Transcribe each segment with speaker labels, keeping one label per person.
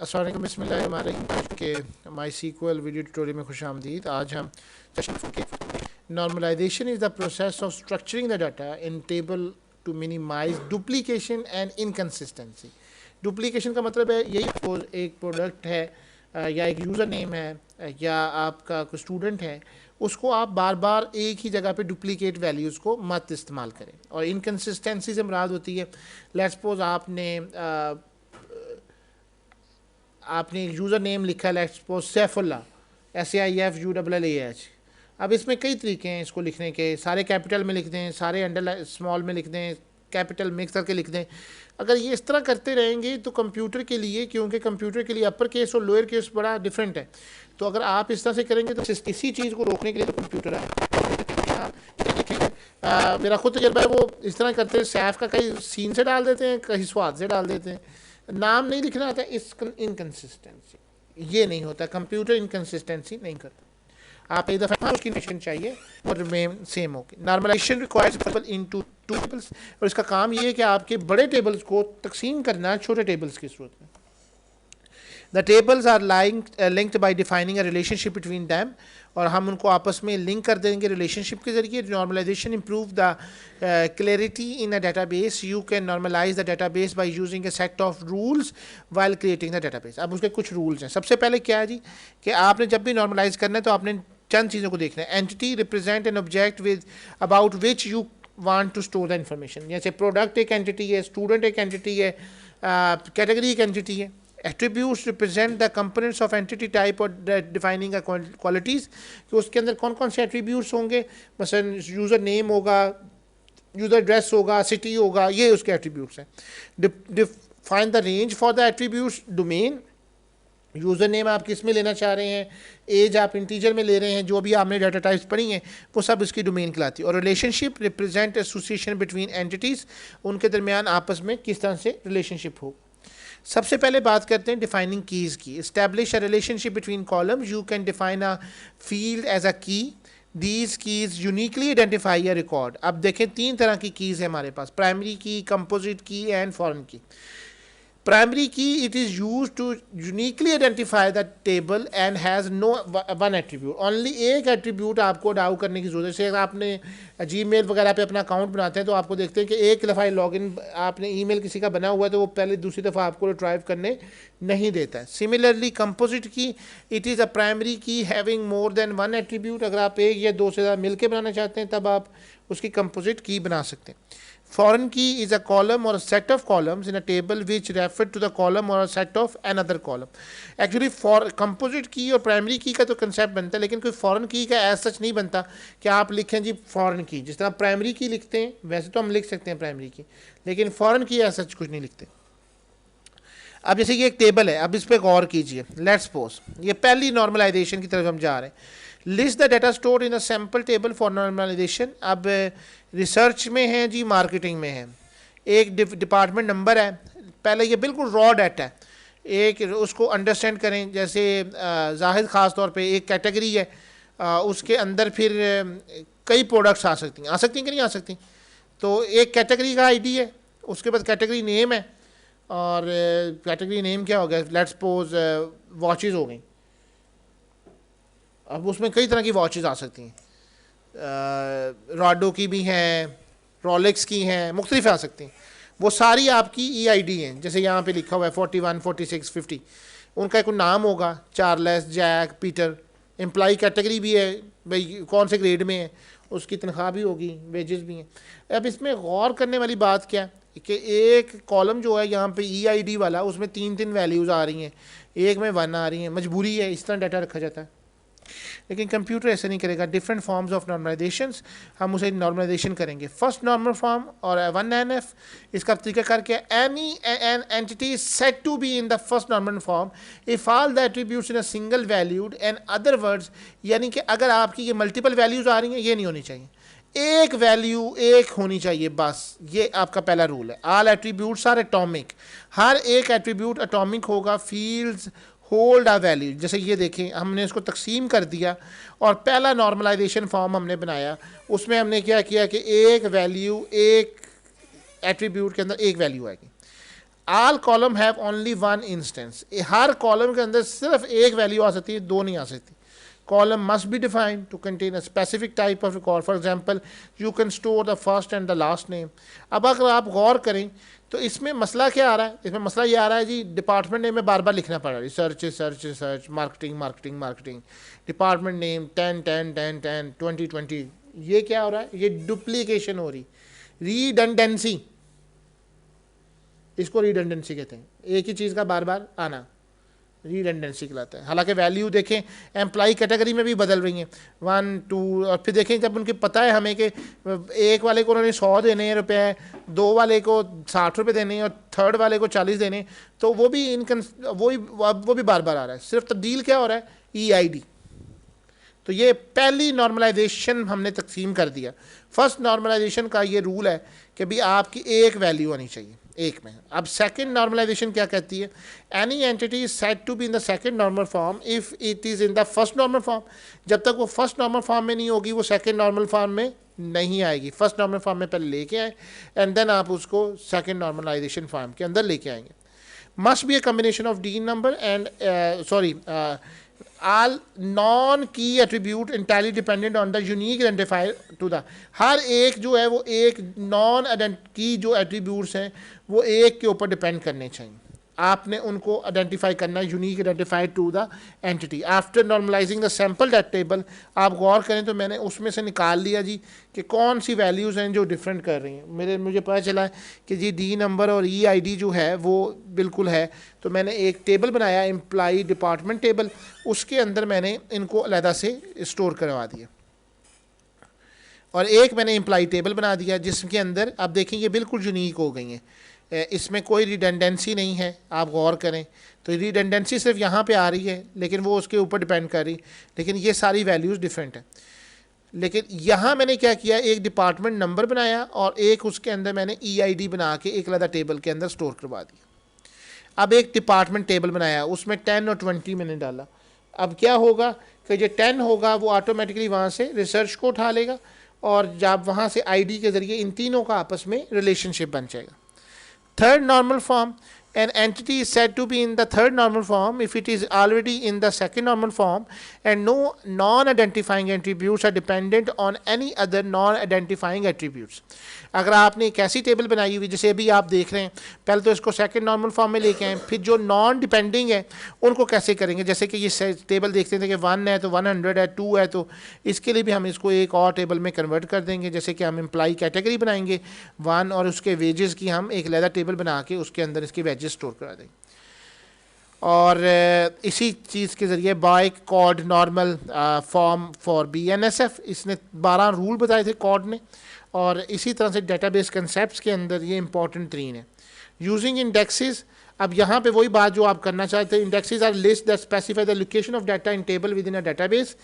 Speaker 1: अस्सलाम वालेकुम, बिस्मिल्लाहिर्रहमानिर्रहीम के माई सीक्वल वीडियो ट्यूटोरियल में खुश आमदीद। आज हम normalization is the process of structuring the data in table to minimize duplication and inconsistency. Duplication का मतलब है यही, एक प्रोडक्ट है या एक यूज़र नेम है या आपका कोई स्टूडेंट है, उसको आप बार बार एक ही जगह पे डुप्लीकेट वैल्यूज़ को मत इस्तेमाल करें। और इनकन्सिस्टेंसी से मुराद होती है, लेट्स सपोज आपने यूज़र नेम लिखा है, लेट्स सपोज सैफुल्ला, SAIFULLAH। अब इसमें कई तरीके हैं इसको लिखने के, सारे कैपिटल में लिख दें, सारे अंडर स्मॉल में लिख दें, कैपिटल मिक्स करके लिख दें। अगर ये इस तरह करते रहेंगे तो कंप्यूटर के लिए, क्योंकि कंप्यूटर के लिए अपर केस और लोअर केस बड़ा डिफरेंट है, तो अगर आप इस तरह से करेंगे तो इसी चीज़ को रोकने के लिए तो कंप्यूटर है। मेरा खुद तजर्बा है, वो इस तरह करते हैं, सैफ का कहीं सीन से डाल देते हैं, कहीं स्वाद से डाल देते हैं, नाम नहीं लिखना आता है। इस इनकन्सिस्टेंसी ये नहीं होता, कंप्यूटर इनकन्सिस्टेंसी नहीं करता। आप एक दफ़ा उसकी इन्फॉर्मेशन चाहिए और में सेम होगी। Normalization requires table into two tables, और इसका काम ये है कि आपके बड़े टेबल्स को तकसीम करना छोटे टेबल्स की सूरत में। The tables are linked by defining a relationship between them, और हम उनको आपस में लिंक कर देंगे रिलेशनशिप के जरिए। Normalization improve the clarity in a database. You can normalize the database by using a set of rules while creating the database. अब उसके कुछ रूल्स हैं। सबसे पहले क्या है जी, कि आपने जब भी नॉर्मलाइज करना है तो आपने चंद चीज़ों को देखना है। Entity represent an object with about which you want to store the information. जैसे प्रोडक्ट एक एंटिटी है, स्टूडेंट एक एंटिटी है, कैटेगरी एक एंटिटी है। Attributes represent the components of entity type और defining a qualities, कि उसके अंदर कौन कौन से attributes होंगे। मसलन यूज़र नेम होगा, यूज़र एड्रेस होगा, सिटी होगा, ये उसके attributes हैं। Define the range for the attributes। domain, user name आप किस में लेना चाह रहे हैं, एज आप इंटीजर में ले रहे हैं, जो भी आपने डाटा टाइप्स पढ़ी हैं वो सब इसकी डोमेन कहलाती है। और relationship represent association between entities, उनके दरमियान आपस में किस तरह से रिलेशनशिप हो। सबसे पहले बात करते हैं डिफाइनिंग कीज़ की। Establish a relationship between columns. You can define a field as a key. These keys uniquely identify a record. अब देखें, तीन तरह की कीज़ है हमारे पास, primary key, composite key and foreign key. Primary key, it is use to uniquely identify the table and has no one attribute. Only एक attribute आपको डाउ करने की जरूरत है। अगर आपने जीमेल वगैरह पे अपना अकाउंट बनाते हैं तो आपको देखते हैं कि एक दफ़ा लॉगिन आपने ईमेल किसी का बना हुआ है तो वो पहले दूसरी दफ़ा आपको रिट्राइव करने नहीं देता है। Similarly composite key, it is a primary की having more than one attribute. अगर आप एक या दो से ज़्यादा मिल के बनाना चाहते हैं तब आप उसकी कंपोजिट की बना सकते हैं। Foreign key is a column or a set of columns in a table which refer to the column or a set of another column. Actually for composite key और primary key का तो concept बनता है, लेकिन कोई foreign key का as such नहीं बनता कि आप लिखें जी foreign key। जिस तरह primary key लिखते हैं वैसे तो हम लिख सकते हैं primary key, लेकिन foreign key as such कुछ नहीं लिखते। अब जैसे ये एक टेबल है, अब इस पर गौर कीजिए। लेट्स सपोज ये पहली नॉर्मलाइजेशन की तरफ हम जा रहे हैं। List the data store in a sample table for normalization. अब रिसर्च में है जी, मार्केटिंग में है, एक डिपार्टमेंट नंबर है। पहले ये बिल्कुल रॉ डाटा है, एक उसको अंडरस्टैंड करें। जैसे जाहिद ख़ास तौर पे एक कैटेगरी है, उसके अंदर फिर कई प्रोडक्ट्स आ सकती हैं कि नहीं आ सकती। तो एक कैटेगरी का आईडी है, उसके बाद कैटेगरी नेम है, और कैटेगरी नेम क्या हो गया, लेट्स सपोज वॉचेज़ हो गई। अब उसमें कई तरह की वॉचेज़ आ सकती हैं, रॉडो की भी हैं, रोलेक्स की हैं, मुख्तलिफ आ सकती हैं। वो सारी आपकी EID हैं। जैसे यहाँ पे लिखा हुआ है 41, 46, 50, उनका एक नाम होगा, Charles, Jack, Peter. Employee category भी है, भाई कौन से ग्रेड में है, उसकी तनख्वाह भी होगी, वेजेस भी हैं। अब इसमें गौर करने वाली बात क्या है कि एक कॉलम जो है यहाँ पे EID वाला, उसमें तीन तीन वैल्यूज़ आ रही हैं, एक में 1 आ रही हैं। मजबूरी है, इस तरह डाटा रखा जाता है, लेकिन कंप्यूटर ऐसे नहीं करेगा। डिफरेंट फॉर्म्स ऑफ नॉर्मलाइजेशंस, हम उसे नॉर्मलाइजेशन करेंगे। फर्स्ट नॉर्मल फॉर्म और 1NF, इसका तरीका करके any an entity is set to be in the first normal form if all the attributes in a single valued and other words, यानी कि अगर आपकी ये मल्टीपल वैल्यूज आ रही हैं, ये नहीं होनी चाहिए, एक वैल्यू एक होनी चाहिए बस। ये आपका पहला रूल है। ऑल एट्रीब्यूट्स आर एटॉमिक, हर एक एट्रीब्यूट एटॉमिक होगा। फील्ड्स होल्ड आ वैल्यू, जैसे ये देखें हमने इसको तकसीम कर दिया और पहला नॉर्मलाइजेशन फॉर्म हमने बनाया, उसमें हमने क्या किया कि एक वैल्यू, एक एट्रीब्यूट के अंदर एक वैल्यू आएगी। All column have only one instance, her column के अंदर सिर्फ एक वैल्यू आ सकती है, दो नहीं आ सकती. Column must be defined to contain a specific type of record. For example, you can store the first and the last name. अब अगर आप गौर करें तो इसमें मसला क्या आ रहा है, इसमें मसला ये आ रहा है जी डिपार्टमेंट नेम में बार बार लिखना पड़ रहा है, research research research, marketing marketing marketing, department name 10 10 10 10 20 20. ये क्या हो रहा है, ये डुप्लीकेशन हो रही, रीडंडेंसी, इसको रीडंडेंसी कहते हैं, एक ही चीज़ का बार बार आना रीडेंडेंसी कहलाता है. हालांकि वैल्यू देखें एम्प्लॉई कैटेगरी में भी बदल रही हैं 1 2, और फिर देखें जब उनके पता है हमें कि एक वाले को उन्होंने 100 देने हैं रुपये, 2 वाले को 60 रुपये देने हैं और थर्ड वाले को 40 देने हैं, तो वो भी वो भी बार बार आ रहा है. सिर्फ तब्दील क्या हो रहा है, EID. तो ये पहली नॉर्मलाइजेशन हमने तकसीम कर दिया. फर्स्ट नॉर्मलाइजेशन का ये रूल है कि भी आपकी एक वैल्यू आनी चाहिए एक में. अब सेकंड नॉर्मलाइजेशन क्या कहती है, any entity is said to be in the second normal form if it is in the first normal form. जब तक वो फर्स्ट नॉर्मल फॉर्म में नहीं होगी वो सेकंड नॉर्मल फॉर्म में नहीं आएगी. फर्स्ट नॉर्मल फॉर्म में पहले लेके आए एंड देन आप उसको सेकंड नॉर्मलाइजेशन फॉर्म के अंदर लेके आएंगे. Must be A combination of D number and all non-key attribute entirely dependent on the unique identifier to the. हर एक जो है वो एक नॉन की जो एट्रीब्यूट्स हैं वो एक के ऊपर डिपेंड करने चाहिए. आपने उनको आइडेंटिफाई करना है, unique identify to the entity. After normalizing the sample data table, आप गौर करें तो मैंने उसमें से निकाल लिया जी कि कौन सी वैल्यूज़ हैं जो डिफरेंट कर रही हैं. मुझे पता चला है कि जी डी नंबर और EID जो है वो बिल्कुल है. तो मैंने एक टेबल बनाया एम्प्लॉई डिपार्टमेंट टेबल, उसके अंदर मैंने इनको अलहदा से स्टोर करवा दिया. और एक मैंने एम्प्लॉई टेबल बना दिया जिसके अंदर आप देखेंगे बिल्कुल यूनिक हो गई हैं, इसमें कोई रिडेंडेंसी नहीं है. आप गौर करें तो रिडेंडेंसी सिर्फ यहाँ पे आ रही है लेकिन वो उसके ऊपर डिपेंड कर रही, लेकिन ये सारी वैल्यूज़ डिफरेंट है. लेकिन यहाँ मैंने क्या किया, एक डिपार्टमेंट नंबर बनाया और एक उसके अंदर मैंने EID बना के एक अलग टेबल के अंदर स्टोर करवा दिया. अब एक डिपार्टमेंट टेबल बनाया उसमें 10 और 20 मैंने डाला. अब क्या होगा कि जो 10 होगा वो ऑटोमेटिकली वहाँ से रिसर्च को उठा लेगा और जब वहाँ से ID के ज़रिए इन तीनों का आपस में रिलेशनशिप बन जाएगा. Third normal form, an entity is said to be in the third normal form if it is already in the second normal form and no non-identifying attributes are dependent on any other non-identifying attributes. अगर आपने एक ऐसी table बनाई हुई जैसे अभी आप देख रहे हैं, पहले तो इसको सेकंड नॉर्मल फॉर्म में लेके आए, फिर जो नॉन डिपेंडिंग है उनको कैसे करेंगे. जैसे कि ये टेबल देखते थे कि 1 है तो 100 है, 2 है तो इसके लिए भी हम इसको एक और टेबल में कन्वर्ट कर देंगे. जैसे कि हम एम्प्लॉई कैटेगरी बनाएंगे 1 और उसके वेजेस की हम एक अलग टेबल बना के उसके अंदर इसकी वेजेस स्टोर करा देंगे. और इसी चीज़ के ज़रिए Boyce Codd normal form for BNSF, इसने 12 रूल बताए थे कॉड ने. और इसी तरह से डेटाबेस कंसेप्ट्स के अंदर ये इंपॉर्टेंट 3 है. यूजिंग इंडेक्सेस, अब यहाँ पे वही बात जो आप करना चाहते हैं, indexes are list that specify the location of data in table within a database.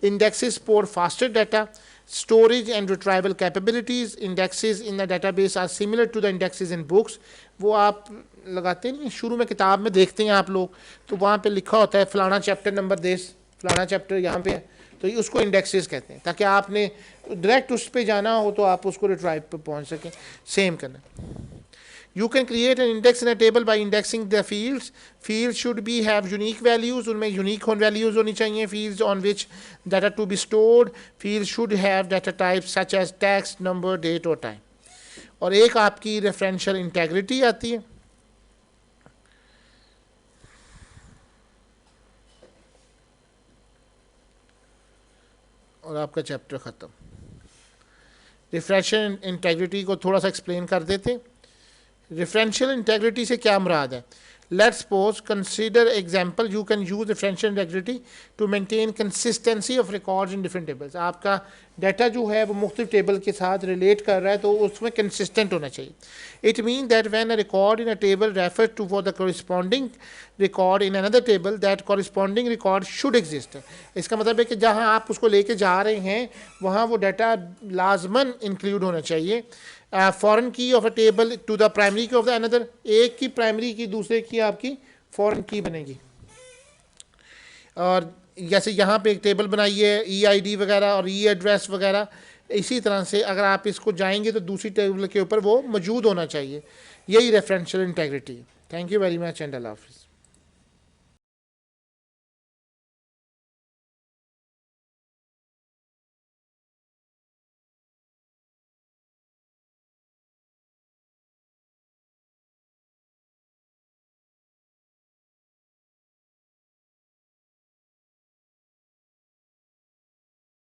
Speaker 1: Indexes store faster data, storage and retrieval capabilities. Indexes in the database are similar to the indexes in books. वो आप लगाते नहीं, शुरू में किताब में देखते हैं आप लोग तो वहाँ पे लिखा होता है फलाना चैप्टर नंबर देश, फलाना चैप्टर यहाँ पे है, तो उसको इंडेक्सेस कहते हैं ताकि आपने डायरेक्ट उस पर जाना हो तो आप उसको रिट्राइव पे पहुँच सकें. सेम करना. You can create an index in a table by indexing the fields. Fields should be have unique values. उनमें unique values होनी चाहिए. Fields on which data to be stored. Fields should have data types such as text, number, date और time. और एक आपकी referential integrity आती है. और आपका चैप्टर ख़त्म. रेफरेंशियल इंटेग्रिटी को थोड़ा सा एक्सप्लेन कर देते हैं. रेफरेंशियल इंटेग्रिटी से क्या मुराद है. Let's suppose consider example, you can use referential integrity to maintain consistency of records in different tables. आपका डाटा जो है वो मुख्तलिफ टेबल के साथ रिलेट कर रहा है तो उसमें कंसिस्टेंट होना चाहिए. It mean that when a record in a table refers to for the corresponding record in another table that corresponding record should exist. इसका मतलब है कि जहाँ आप उसको लेके जा रहे हैं वहाँ वो डाटा लाजमन इंक्लूड होना चाहिए. Foreign key of a table to the primary key of the another, एक की प्राइमरी की दूसरे की आपकी फॉरेन की बनेगी. और जैसे यहाँ पे एक टेबल बनाई है EID वगैरह और एड्रेस वगैरह, इसी तरह से अगर आप इसको जाएंगे तो दूसरी टेबल के ऊपर वो मौजूद होना चाहिए. यही रेफरेंशियल इंटेग्रिटी है. Thank you very much and अल्लाह हाफिज़।